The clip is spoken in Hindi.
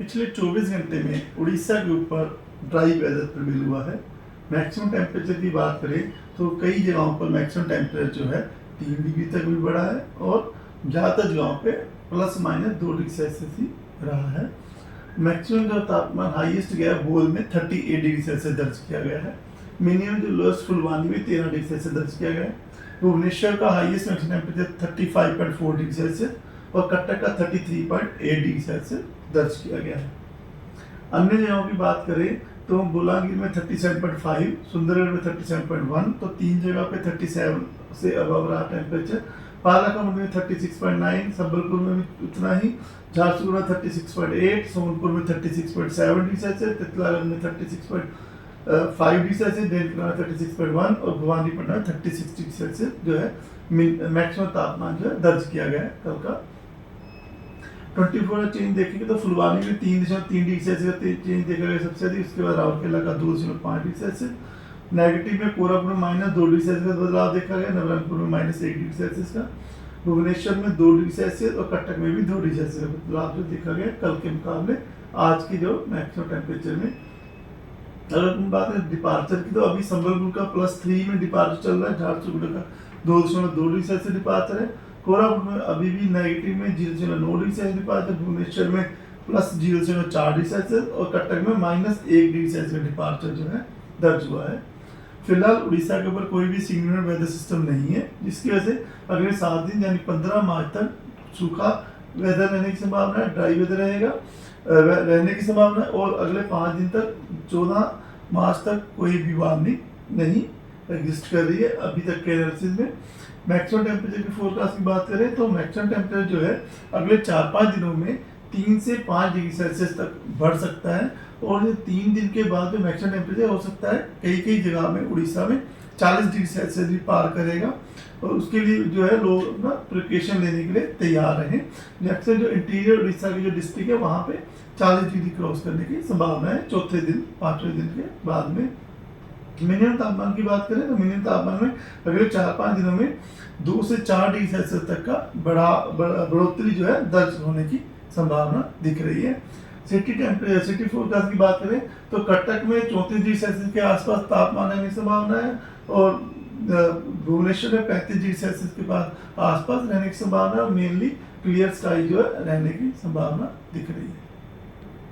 पिछले 24 घंटे में उड़ीसा के ऊपर ड्राई वेदर प्रिवेल हुआ है। मैक्सिमम टेम्परेचर की बात करें तो कई जगहों पर मैक्सिमम टेम्परेचर जो है 3 डिग्री तक भी बढ़ा है और ज़्यादातर जगहों पे प्लस माइनस 2 डिग्री सेल्सियस ही रहा है। मैक्सिमम जो तापमान हाईएस्ट गया भोल में 38 डिग्री सेल्सियस दर्ज किया गया है। मिनिमम जो लोएस्ट फुलवानी में 13 डिग्री सेल्सियस दर्ज किया गया है। भुवनेश्वर का highest maximum temperature 35.4 degree Celsius और कटक का 33.8 डिग्री सेल्सियस दर्ज किया गया है। अन्य जगहों की बात करें तो बोलांगीर में 37.5, सुंदरगढ़ में 37.1, तो 3 जगह पे 37 से अबव रहा टेम्परेचर। पालाकमंड में 36.9, संबलपुर में भी उतना ही, झारसुगुड़ा 36.8, सोनपुर में 36.7 डिग्री सेल्सियस, तितलागढ़ में 36.5 डिग्री सेल्सियस, देवगढ़ में 36.1 और भवानीपटना में 36 डिग्री सेल्सियस जो है मैक्सिमम तापमान जो है दर्ज किया गया है कल का। 24 चेंज देखेंगे तो फुलवानी में 3.3 डिग्री सेल्सियस का चेंज देखा गया सबसे अधिक। उसके बाद राउरकेला का 2.5 डिग्री सेल्सियस। नेगेटिव में कोरापुट में -2 डिग्री सेल्सियस का बदलाव देखा गया। नवरंगपुर में -1 डिग्री सेल्सियस का। भुवनेश्वर में 2 डिग्री सेल्सियस और कटक में भी 2 डिग्री सेल्सियस का बदलाव जो देखा गया कल के मुकाबले आज की जो मैक्सिमम टेम्परेचर में। अगर हम बात करें डिपार्चर की तो अभी संबलपुर का +3 में डिपार्चर चल रहा है। झारसुगुड़ा का 2.2 डिग्री सेल्सियस डिपार्चर है। कोरापुट में अभी भी नेगेटिव में 0.9 डिग्री सेल्सियस डिपार्चर। भुवनेश्वर में +0.4 डिग्री सेल्सियस और कटक में -1 डिग्री सेल्सियस डिपार्चर जो है दर्ज हुआ है। फिलहाल उड़ीसा के ऊपर कोई भी सिग्निफिकेंट वेदर सिस्टम नहीं है, जिसकी वजह से अगले 7 दिन यानी 15 मार्च तक सूखा वेदर रहने की संभावना है, ड्राई वेदर रहेगा रहने की संभावना है। और अगले 5 दिन तक 14 मार्च तक कोई भी वार्निंग नहीं एग्जिस्ट कर रही है अभी तक के एनालिसिस में। मैक्सिमम टेम्परेचर की फोरकास्ट की बात करें तो मैक्सिमम टेम्परेचर जो है अगले 4-5 दिनों में 3 से 5 डिग्री सेल्सियस तक बढ़ सकता है और ये 3 दिन के बाद जो मैक्सिमम टेम्परेचर हो सकता है कई जगह में उड़ीसा में 40 डिग्री सेल्सियस भी पार करेगा। और उसके लिए जो है लोग अपना प्रिकॉशन लेने के लिए तैयार रहें। अक्सर जो इंटीरियर उड़ीसा की जो डिस्ट्रिक्ट है वहाँ पे 40 डिग्री क्रॉस करने की संभावना है चौथे दिन 5वें दिन के बाद में। मिनिमम तापमान की बात करें तो मिनिमम तापमान में अगले 4-5 दिनों में 2 से 4 डिग्री सेल्सियस तक का बढ़ोतरी जो है दर्ज होने की संभावना दिख रही है। सिटी फोरकास्ट की बात करें तो कटक में 34 डिग्री सेल्सियस के आसपास तापमान रहने की संभावना है और भुवनेश्वर में 35 डिग्री सेल्सियस के पास आसपास रहने की संभावना है और मेनली क्लियर स्काई जो है रहने की संभावना दिख रही है।